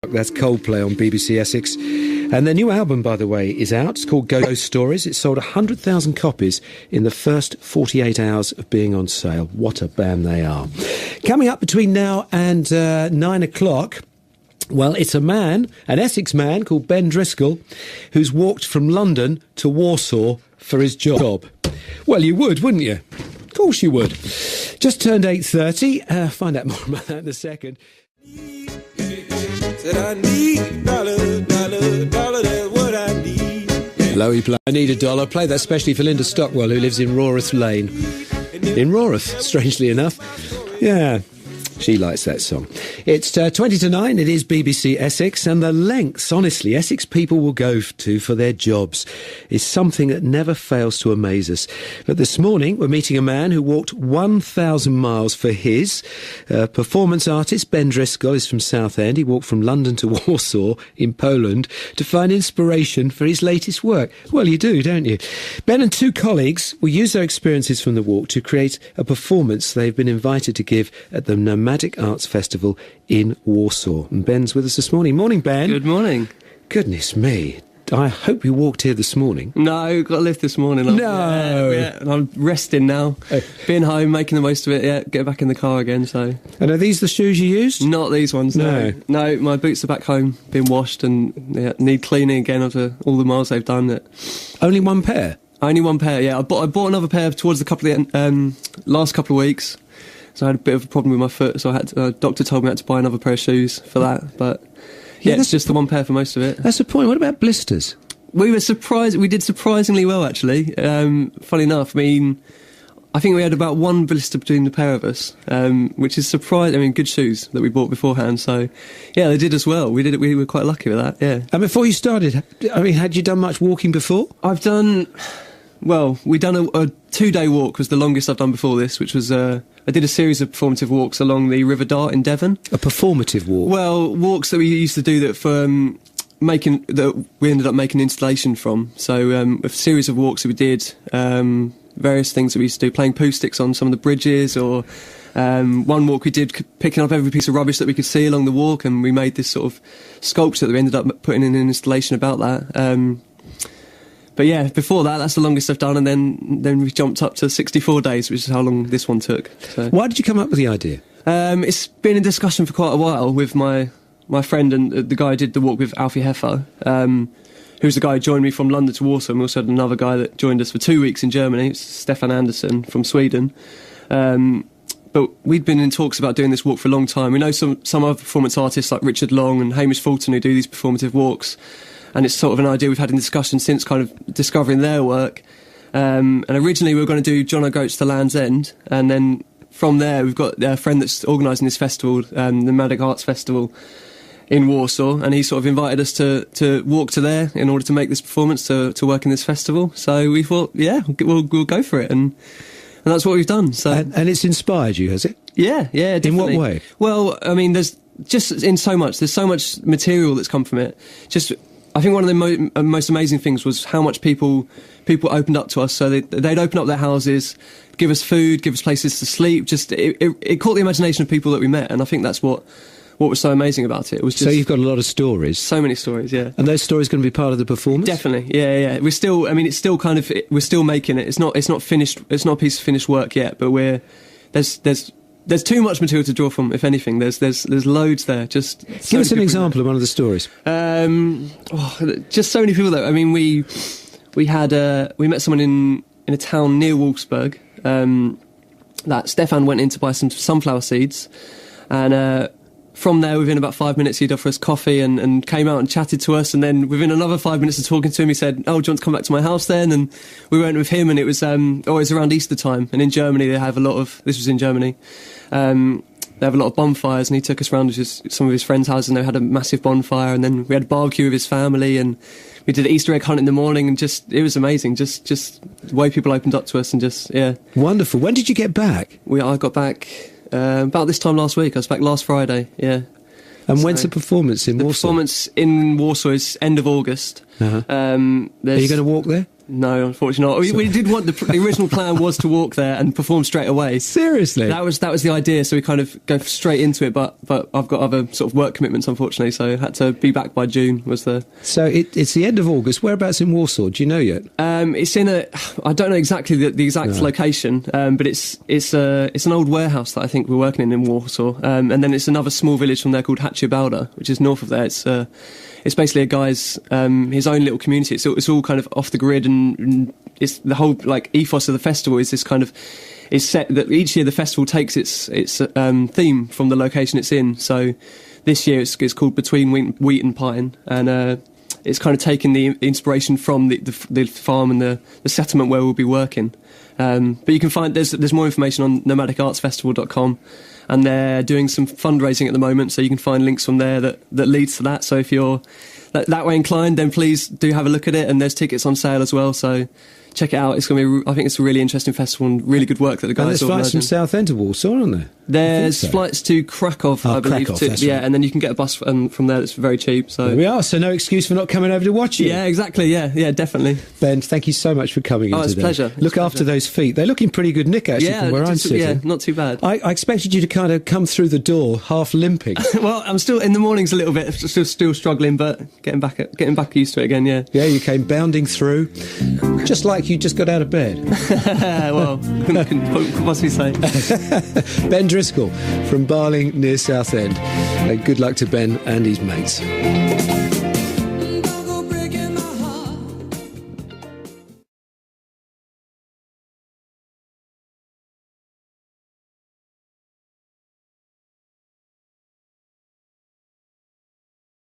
That's Coldplay on BBC Essex. And their new album, by the way, is out. It's called Ghost Stories. It sold 100,000 copies in the first 48 hours of being on sale. What a band they are. Coming up between now and 9 o'clock, well, it's a man, an Essex man called Ben Driscoll, who's walked from London to Warsaw for his job. Well, you would, wouldn't you? Of course you would. Just turned 8:30. Find out more about that in a second. Said I need dollar, that's what I need. Lowy play. I need a dollar. Play that especially for Linda Stockwell, who lives in Raworth Lane. In Raworth, strangely enough. Yeah, she likes that song. It's 20 to 9. It is BBC Essex, and the lengths, honestly, Essex people will go to for their jobs is something that never fails to amaze us. But this morning, we're meeting a man who walked 1,000 miles for his. Performance artist Ben Driscoll is from Southend. He walked from London to Warsaw in Poland to find inspiration for his latest work. Well, you do, don't you? Ben and two colleagues will use their experiences from the walk to create a performance they've been invited to give at the Nomadic Arts Festival in Warsaw. And Ben's with us this morning. Morning, Ben. Good morning. Goodness me. I hope you walked here this morning. No, got a lift this morning. No. Yeah, and I'm resting now. Being home, making the most of it. Yeah, get back in the car again. So. And are these the shoes you used? Not these ones. No. My boots are back home, being washed, and need cleaning again after all the miles they've done. Only one pair. Only one pair. Yeah, I bought another pair towards the last couple of weeks. So I had a bit of a problem with my foot, so doctor told me I had to buy another pair of shoes for that. But yeah, it's just the one pair for most of it. That's the point. What about blisters? We were surprised. We did surprisingly well, actually. Funny enough, I mean, I think we had about one blister between the pair of us, which is surprising. I mean, good shoes that we bought beforehand. So yeah, they did as well. We did it. We were quite lucky with that. Yeah. And before you started, I mean, had you done much walking before? I've done. Well, we've done a 2-day walk was the longest I've done before this, which was I did a series of performative walks along the River Dart in Devon. A performative walk? Well, walks that we used to do that we ended up making installation from. So a series of walks that we did, various things that we used to do, playing poo sticks on some of the bridges, or one walk we did picking up every piece of rubbish that we could see along the walk, and we made this sort of sculpture that we ended up putting in an installation about that. But yeah, before that, that's the longest I've done, and then we jumped up to 64 days, which is how long this one took. So. Why did you come up with the idea? It's been in discussion for quite a while with my friend and the guy I did the walk with, Alfie Heffer, who's the guy who joined me from London to Warsaw. And we also had another guy that joined us for 2 weeks in Germany, it's Stefan Andersson from Sweden. But we'd been in talks about doing this walk for a long time. We know some other performance artists like Richard Long and Hamish Fulton who do these performative walks. And it's sort of an idea we've had in discussion since kind of discovering their work. And originally we were going to do John O'Groats to Land's End. And then from there we've got a friend that's organising this festival, the Nomadic Arts Festival in Warsaw. And he sort of invited us to walk to there in order to make this performance, to work in this festival. So we thought, yeah, we'll go for it. And that's what we've done. So and it's inspired you, has it? Yeah, definitely. In what way? Well, I mean, there's so much material that's come from it. I think one of the most amazing things was how much people opened up to us. So they'd open up their houses, give us food, give us places to sleep. Just it caught the imagination of people that we met, and I think that's what was so amazing about it. It was just, so you've got a lot of stories. So many stories, yeah. And those stories going to be part of the performance? Definitely, yeah. We're still. I mean, it's still kind of. We're still making it. It's not finished. It's not a piece of finished work yet. But there's too much material to draw from, if anything. There's loads there. Just give us an example of one of the stories. Just so many people, though. I mean, we met someone in a town near Wolfsburg that Stefan went in to buy some sunflower seeds, and from there, within about 5 minutes, he'd offer us coffee and came out and chatted to us. And then within another 5 minutes of talking to him, he said, "Oh, do you want to come back to my house then?" And we went with him, and it was always around Easter time. And in Germany, they have a lot of, this was in Germany, they have a lot of bonfires, and he took us around to some of his friends' houses, and they had a massive bonfire. And then we had a barbecue with his family, and we did an Easter egg hunt in the morning, and it was amazing. Just the way people opened up to us, and yeah. Wonderful. When did you get back? I got back about this time last week. I was back last Friday, yeah. And when's the performance in Warsaw? The performance in Warsaw is end of August. Uh-huh. Are you going to walk there? No, unfortunately not. We did want the original plan was to walk there and perform straight away. Seriously? That was the idea, so we kind of go straight into it, but I've got other sort of work commitments, unfortunately, so I had to be back by June. So it's the end of August. Whereabouts in Warsaw? Do you know yet? It's in I don't know exactly the exact location, but it's an old warehouse that I think we're working in Warsaw, and then it's another small village from there called Haciabauda, which is north of there. It's basically a guy's his own little community. It's all kind of off the grid, and it's the whole like ethos of the festival is this kind of is set that each year the festival takes its theme from the location it's in. So this year it's called Between Wheat and Pine, and it's kind of taking the inspiration from the farm and the settlement where we'll be working. But you can find there's more information on nomadicartsfestival.com. And they're doing some fundraising at the moment, so you can find links from there that leads to that. So if you're that way inclined, then please do have a look at it. And there's tickets on sale as well, so check it out. It's going to be, I think it's a really interesting festival and really good work that the guys are organising. And there's flights from Southend to Warsaw, aren't there? There's flights to Krakow, I believe. Krakow, and then you can get a bus from there that's very cheap. So there we are. So no excuse for not coming over to watch you. Yeah, exactly. Yeah, definitely. Ben, thank you so much for coming in today. It's a pleasure. Look after those feet. They're looking pretty good nick, actually, from where I'm sitting. Yeah, not too bad. I expected you to kind of come through the door half limping. Well, I'm still in the mornings a little bit, still struggling, but getting back used to it again. Yeah. Yeah, you came bounding through, just like you just got out of bed. Well, couldn't possibly say. Ben Driscoll from Barling near Southend. Good luck to Ben and his mates.